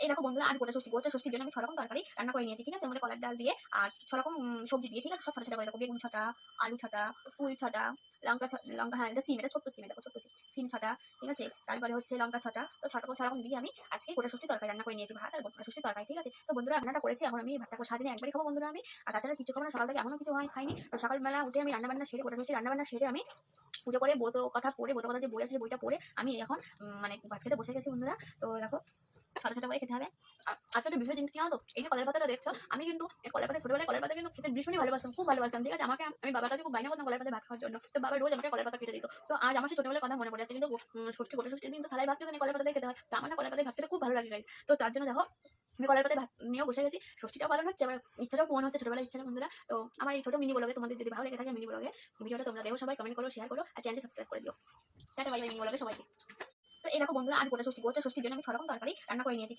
এই দেখো বন্ধুরা, আজ গোটা ষষ্ঠীর জন্য আমি 6 রকম তরকারি রান্না করে নিয়েছি, ঠিক আছে। এর মধ্যে কলার ডাল দিয়ে আর 6 রকম সবজি দিয়ে, ঠিক আছে। সব ছোট ছোট করে দেখো, বেগুন ছটা, আলু ছটা, ফুল ছটা, লঙ্কা, হ্যাঁ এটা সিম, এটা ছোট্ট সিম, দেখো ছোট্ট সিম ছটা, ঠিক আছে। তারপরে হচ্ছে লঙ্কা ছটা। তো 6 রকম দিয়ে আমি আজকে গোটা ষষ্ঠী তরকারি রান্না করে নিয়েছি, ভাত আর গোটা ষষ্ঠী তরকারি, ঠিক আছে। তো বন্ধুরা রান্নাটা করেছি, এখন আমি ভাতটা সারাদিনে একবারই খাবো বন্ধুরা আমি। আর তাছাড়া কিছু খাবো না, সকাল থেকে এমনও কিছু খাইনি। তো সকালবেলা উঠে আমি রান্নাবান্না সেরে, গোটা ষষ্ঠী রান্নাবান্না সেরে আমি পুজো করে ব্রত কথা পড়ে, ব্রত কথা যে বই আছে বইটা পড়ে আমি এখন মানে ভাত খেতে বসে গেছি বন্ধুরা। তো দেখো ছোট ছোট করে খেতে হবে। আজকে একটা বিষয় জিনিস কি জানো তো, এই যে কলার পাতাটা দেখছো, আমি কিন্তু কলার পাতা ছোটবেলায় কলার পাতা কিন্তু খেতে ভীষণই ভালোবাসতাম, খুব ভালোবাসতাম, ঠিক আছে। আমি বাবার কাছে খুব বাইনা করতাম কলার পাতা ভাত খাওয়ার জন্য। তো বাবা রোজ আমাকে কলার পাতা কেটে দিত। তো আজ আমার সেই ছোটবেলার কথা মনে পড়ে যাচ্ছে। কিন্তু গোটা ষষ্ঠীর দিন তো থালায় ভাত খেতে কলার পাতা দিয়ে খেতে হয়। তো আমার না কলার পাতায় ভাত খেতে খুব ভালো লাগে গাইস। তো তার জন্য দেখো আমি কলার পাতায় ভাত নিয়েও বসে গেছি। ষষ্ঠীটাও পালন হচ্ছে, আবার ইচ্ছাটাও পূরণ হচ্ছে, ছোটবেলার ইচ্ছাটা বন্ধুরা। তো আমার এই ছোট মিনি ব্লগে তোমাদের যদি ভালো লেগে থাকে, মিনি ব্লগে ভিডিওটা তোমরা দেখো, সবাই কমেন্ট করো, শেয়ার করো আর চ্যানেলটি সাবস্ক্রাইব করে দিও। টাটা বাই বাই মিনি ব্লগে সবাইকে। তো এই দেখো বন্ধুরা, আজ গোটা ষষ্ঠীর জন্য আমি 6 রকম তরকারি রান্না করে নিয়েছি।